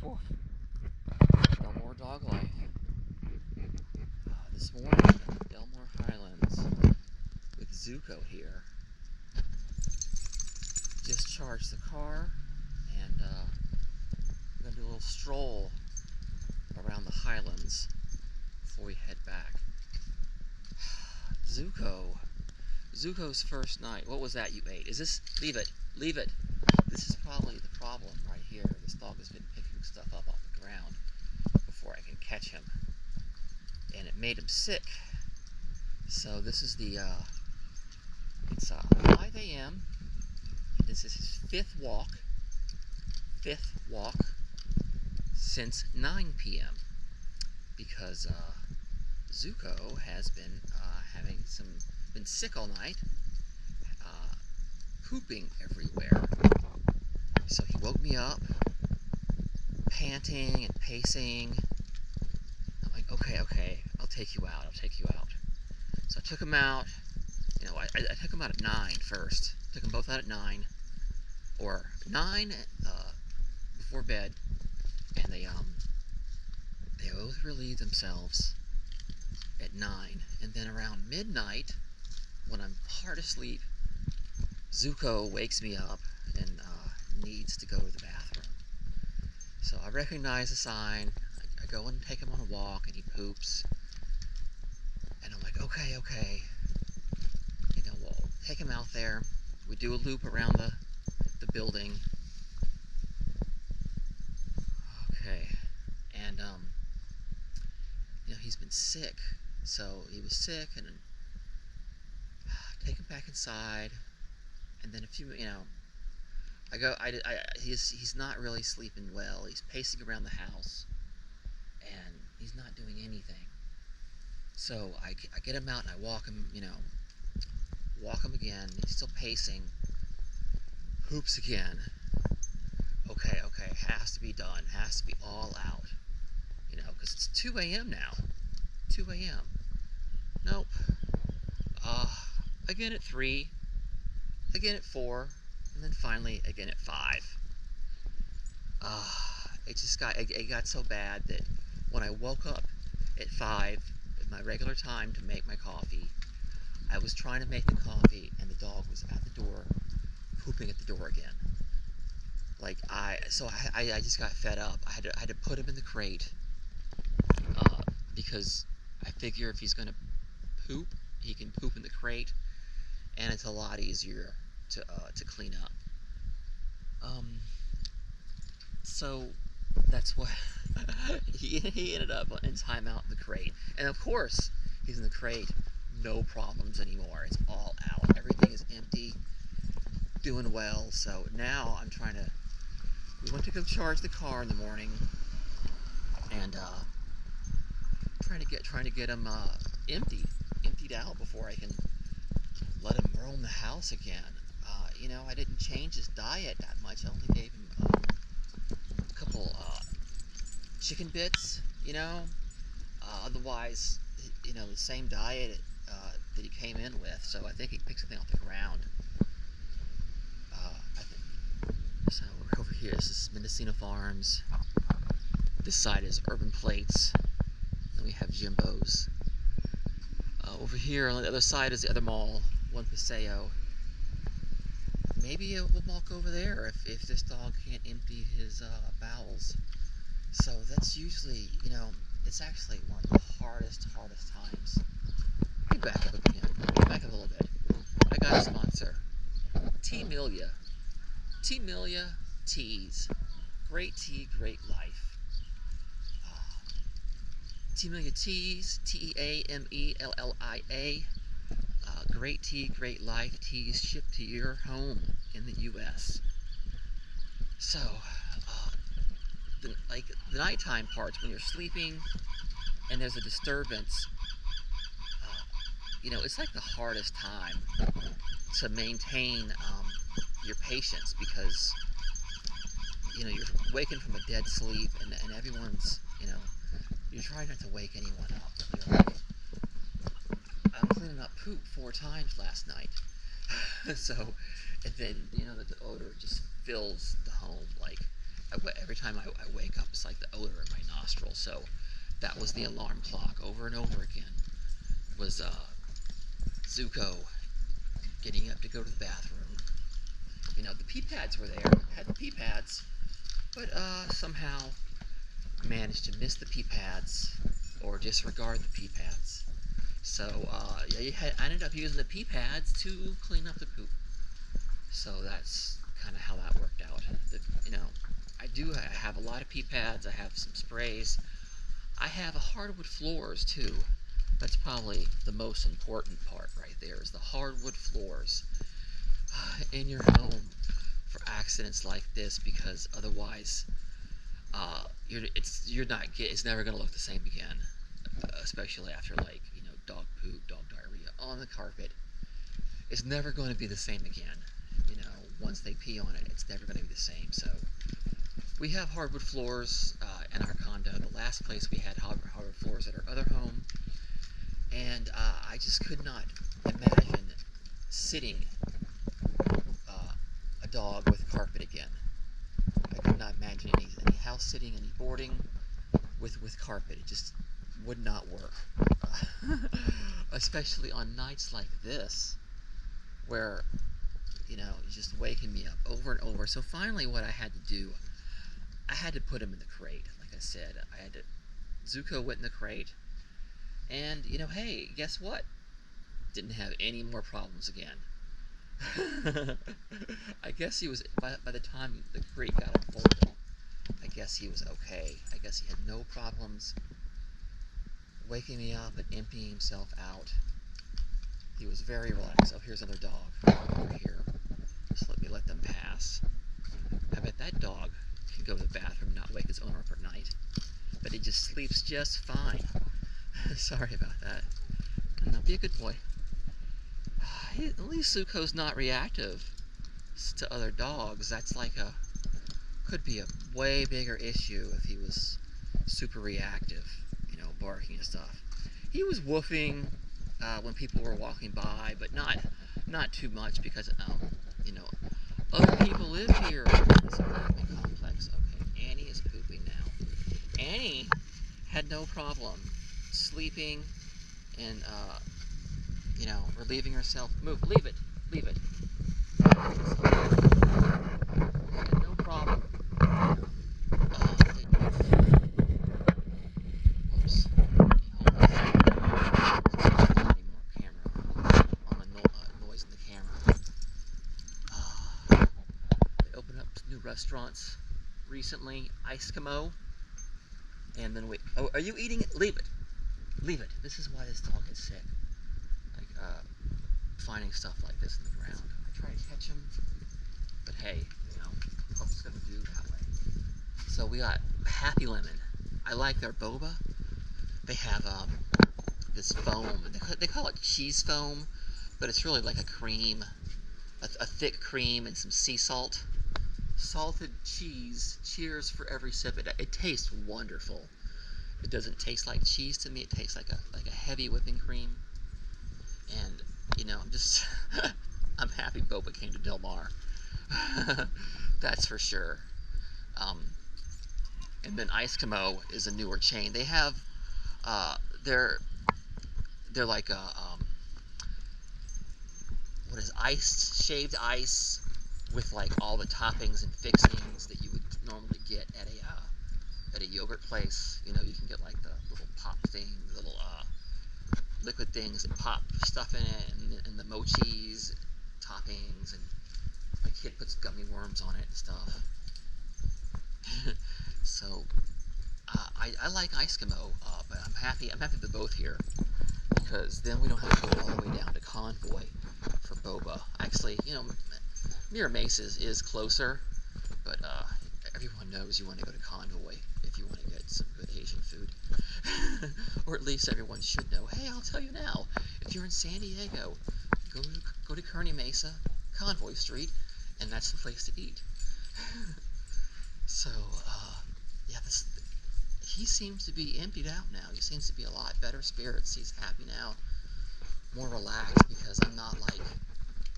Whew. Delmore Dog Life. This morning, Delmore Highlands with Zuko here. Just charged the car and we're going to do a little stroll around the Highlands before we head back. Zuko's first night. What was that you ate? Is this? Leave it. Leave it. This is probably the problem right here. This dog has been picking stuff up off the ground before I can catch him. And it made him sick. So this is the, it's 5 a.m. and this is his fifth walk since 9 p.m. because Zuko has been been sick all night, pooping everywhere. So he woke me up, panting and pacing. I'm like, okay, I'll take you out. So I took him out. You know, I took him out at 9 first. Took them both out at 9, or 9 before bed, and they both relieved themselves at 9, and then around midnight, when I'm hard asleep, Zuko wakes me up and needs to go to the bathroom. So I recognize the sign. I go and take him on a walk, and he poops. And I'm like, okay. You know, we'll take him out there. We do a loop around the building. Okay. And, you know, he's been sick. So he was sick, and take him back inside. And then he's not really sleeping well. He's pacing around the house, and he's not doing anything. So I get him out and I walk him again. He's still pacing. Poops again. Okay, has to be done. Has to be all out. You know, because it's 2 a.m. now. 2 a.m. Nope. Again at 3. Again at 4. And then finally again at 5. It got so bad that when I woke up at 5 at my regular time to make my coffee, I was trying to make the coffee and the dog was at the door, pooping at the door again. Like I just got fed up. I had to put him in the crate because I figure if he's gonna poop, he can poop in the crate, and it's a lot easier to clean up. So that's what he ended up in timeout in the crate, and of course he's in the crate, no problems anymore. It's all out. Everything is empty, doing well. So now we went to go charge the car in the morning, and trying to get him emptied out before I can let him roam the house again. You know, I didn't change his diet that much. I only gave him a couple chicken bits, you know. Otherwise, you know, the same diet that he came in with. So I think he picked something off the ground. So we're over here. This is Mendocino Farms. This side is Urban Plates. Then we have Jimbo's. Over here on the other side is the other mall, One Paseo. Maybe we'll walk over there if this dog can't empty his bowels. So that's usually, you know, it's actually one of the hardest times. Let me back up again. Back up a little bit. I got a sponsor. T-Milia. T-Milia Teas. Great tea, great life. T-Milia Teas. Teamella. Great tea, great life. Teas shipped to your home in the U.S. So, the nighttime parts, when you're sleeping and there's a disturbance, you know, it's like the hardest time to maintain your patience, because, you know, you're waking from a dead sleep, and everyone's, you know, you're trying not to wake anyone up. You're like, I'm cleaning up poop 4 times last night. So, and then, you know, the odor just fills the home. Like, every time time I wake up, it's like the odor in my nostril. So that was the alarm clock over and over again. Was Zuko getting up to go to the bathroom. You know, the pee pads were there, had the pee pads, but somehow managed to miss the pee pads or disregard the pee pads. So yeah, I ended up using the pee pads to clean up the poop. So that's kind of how that worked out. You know, I have a lot of pee pads. I have some sprays. I have hardwood floors too. That's probably the most important part right there, is the hardwood floors in your home for accidents like this, because otherwise it's never going to look the same again, especially after, like, you know, dog poop, dog diarrhea on the carpet. It's never going to be the same again. You know, once they pee on it, it's never going to be the same. So we have hardwood floors in our condo. The last place we had hardwood floors at our other home, and I just could not imagine sitting a dog with carpet again. I could not imagine any house sitting, any boarding with carpet. It just would not work. Especially on nights like this, where, you know, it's just waking me up over and over. So finally what I had to do, I had to put him in the crate. Like I said, Zuko went in the crate, and, you know, hey, guess what? Didn't have any more problems again. I guess he was, by the time the crate got unfolded, I guess he was okay. I guess he had no problems waking me up and emptying himself out. He was very relaxed. Oh, here's another dog over here. Just let them pass. I bet that dog can go to the bathroom and not wake his owner up at night. But he just sleeps just fine. Sorry about that. Now be a good boy. At least Zuko's not reactive to other dogs. That's like could be a way bigger issue if he was super reactive, you know, barking and stuff. He was woofing when people were walking by, but not too much, because you know, other people live here in this apartment complex. Okay, Annie is pooping now. Annie had no problem sleeping and you know, relieving herself. Move, leave it. No problem. Whoops. Noise in the camera. They opened up new restaurants recently. Eskimo. And then oh, are you eating it? Leave it. This is why this dog gets sick. Like, finding stuff like this in the ground. I try to catch them, but hey, you know, I'm just gonna do that way. So we got Happy Lemon. I like their boba. They have this foam. They call it cheese foam, but it's really like a cream, a thick cream and some sea salt. Salted cheese. Cheers for every sip. It tastes wonderful. It doesn't taste like cheese to me. It tastes like a heavy whipping cream. And, you know, I'm happy boba came to Del Mar. That's for sure. And then Eskimo is a newer chain. They have they're like a what is shaved ice with like all the toppings and fixings that you would normally get at a yogurt place. You know, you can get like the little pop thing, little liquid things that pop stuff in it, and the mochis, toppings, and my kid puts gummy worms on it and stuff. So I like Eskimo, but I'm happy they're both here, because then we don't have to go all the way down to Convoy for boba. Actually, you know, Mira Mace's is closer, but everyone knows you want to go to Convoy if you want to get some good Asian food. Or at least everyone should know. Hey, I'll tell you now, if you're in San Diego, go to Kearny Mesa, Convoy Street, and that's the place to eat. So, yeah, he seems to be emptied out now. He seems to be a lot better spirits. He's happy now, more relaxed, because I'm not like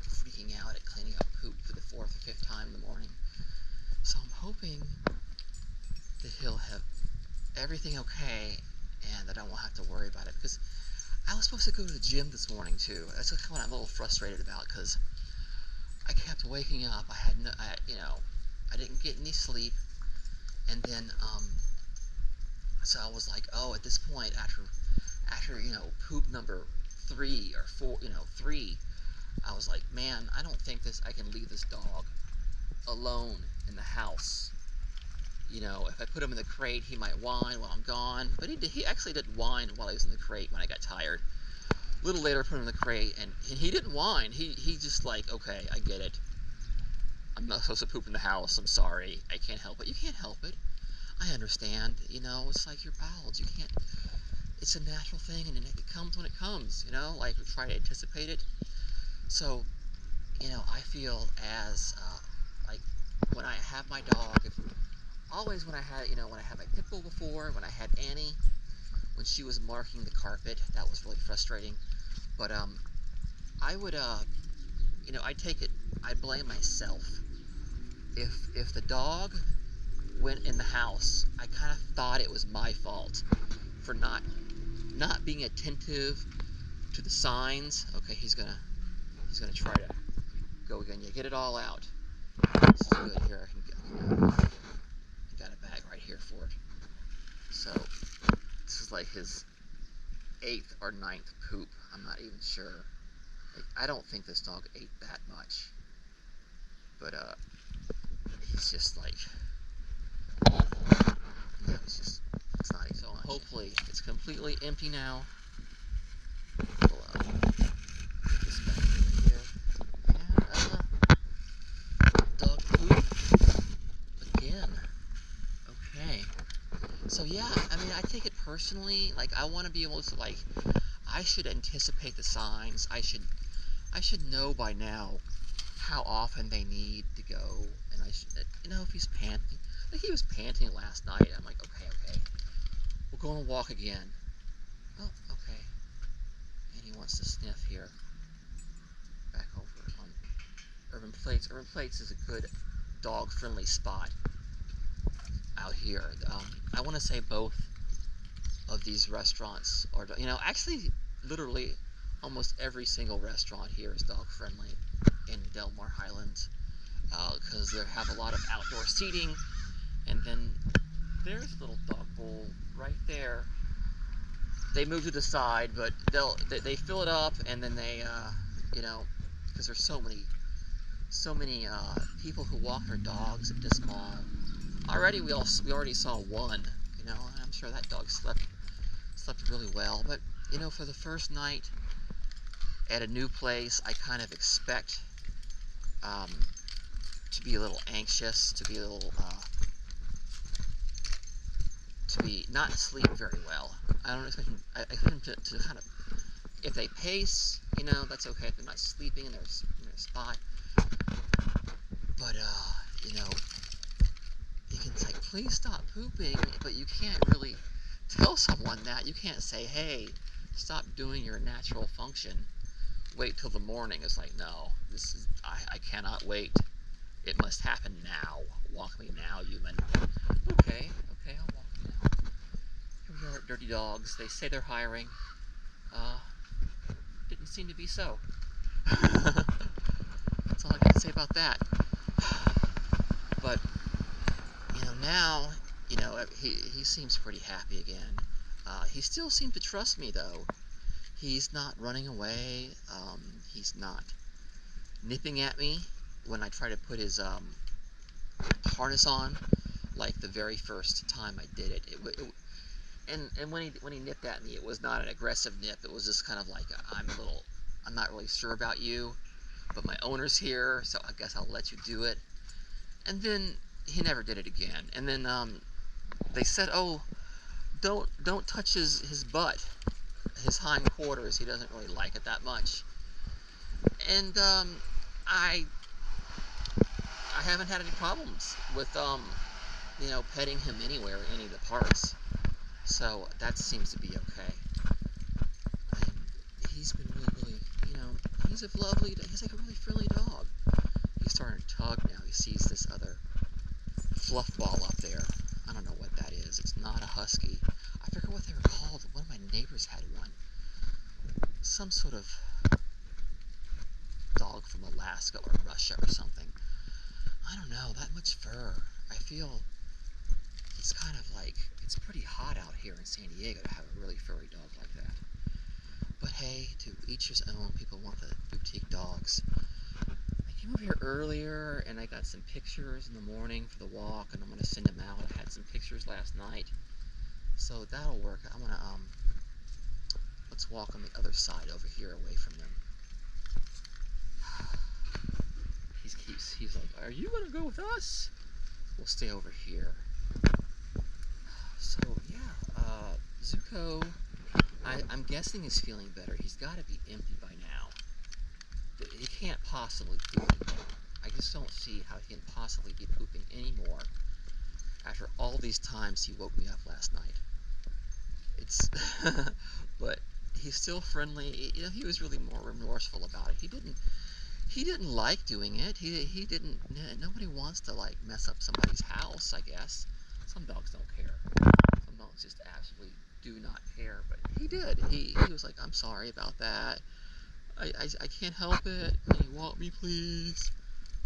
freaking out at cleaning up poop for the 4th or 5th time in the morning. So I'm hoping that he'll have everything okay and that I won't have to worry about it, because I was supposed to go to the gym this morning too. That's what I'm a little frustrated about, because I kept waking up. I had no, I didn't get any sleep, and then so I was like, oh, at this point, after poop number 3 or 4, 3, I was like, man, I don't think I can leave this dog alone in the house. If I put him in the crate, he might whine while I'm gone. But he actually didn't whine while he was in the crate when I got tired. A little later, I put him in the crate, and he didn't whine. He just like, okay, I get it. I'm not supposed to poop in the house. I'm sorry. I can't help it. You can't help it. I understand. It's like your bowels. You can't. It's a natural thing, and it comes when it comes. Like we try to anticipate it. So, I feel as like when I have my dog. Always when I had my pit bull before, when I had Annie, when she was marking the carpet, that was really frustrating. But I would I blame myself. If the dog went in the house, I kind of thought it was my fault for not being attentive to the signs. Okay, he's gonna try to go again. Yeah, get it all out. This is good. Here, I can get. Got a bag right here for it. So this is like his 8th or 9th poop. I'm not even sure. I don't think this dog ate that much. But he's just like, it's not even so much. Hopefully it's completely empty now. We'll put this back over here. And dog poop again. Okay. So yeah, I take it personally. Like, I want to be able to, like, I should anticipate the signs. I should know by now how often they need to go, and I should, if he's panting. Like, he was panting last night. I'm like, okay, we'll go on a walk again. Oh, okay. And he wants to sniff here. Back over on Urban Plates. Urban Plates is a good dog-friendly spot out here. I want to say both of these restaurants are, actually, literally almost every single restaurant here is dog friendly in Del Mar Highlands, because they have a lot of outdoor seating. And then there's a little dog bowl right there. They move to the side, but they fill it up, and then they because there's so many people who walk their dogs at this mall. Already we already saw one, and I'm sure that dog slept really well. But for the first night at a new place, I kind of expect to be a little anxious, to be a little to be not sleep very well. I don't expect him. I expect him to kind of, if they pace, that's okay. If they're not sleeping in their spot. But you can say, please stop pooping, but you can't really tell someone that. You can't say, hey, stop doing your natural function. Wait till the morning. It's like, no, I cannot wait. It must happen now. Walk me now, human. Okay, I'll walk you now. Here we are at Dirty Dogs. They say they're hiring. Didn't seem to be so. That's all I got to say about that. But now, he seems pretty happy again. He still seems to trust me, though. He's not running away. He's not nipping at me when I try to put his harness on, like the very first time I did it. And when he nipped at me, it was not an aggressive nip. It was just kind of like, I'm not really sure about you, but my owner's here, so I guess I'll let you do it. And then he never did it again. And then they said, oh, don't touch his butt, his hind quarters. He doesn't really like it that much. And I haven't had any problems with petting him anywhere, any of the parts. So that seems to be okay. And he's been really, he's like a really friendly dog. He's starting to tug now. He sees this other fluff ball up there. I don't know what that not a husky. I forget what they were called. One of my neighbors had one. Some sort of dog from Alaska or Russia or something. I don't know, that much fur. I feel it's kind of like, it's pretty hot out here in San Diego to have a really furry dog like that. But hey, to each his own. People want the boutique dogs. I came over here earlier and I got some pictures in the morning for the walk, and I'm going to send them out. I had some pictures last night, so that'll work. I'm going to, let's walk on the other side over here away from them. He's like, are you going to go with us? We'll stay over here. So yeah, Zuko, I'm guessing is feeling better. He's got to be empty by now. He can't possibly do it. I just don't see how he can possibly be pooping anymore after all these times he woke me up last night. It's, but he's still friendly. You know, he was really more remorseful about it. He didn't like doing it. He didn't. Nobody wants to like mess up somebody's house, I guess. Some dogs don't care. Some dogs just absolutely do not care. But he did. He was like, I'm sorry about that. I can't help it. Can you walk me, please?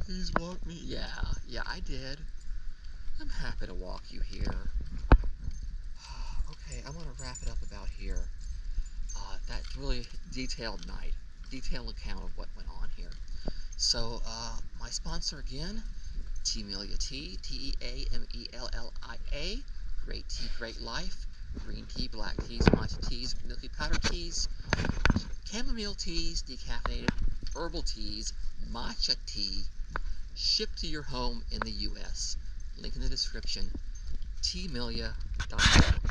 Please walk me. Yeah, I did. I'm happy to walk you here. Okay, I want to wrap it up about here. That really detailed night. Detailed account of what went on here. So, my sponsor again, Teamelia Tea, Teamelia, great tea, great life, green tea, black teas, matcha teas, milky powder teas, chamomile teas, decaffeinated, herbal teas, matcha tea, shipped to your home in the U.S. Link in the description, teamelia.com.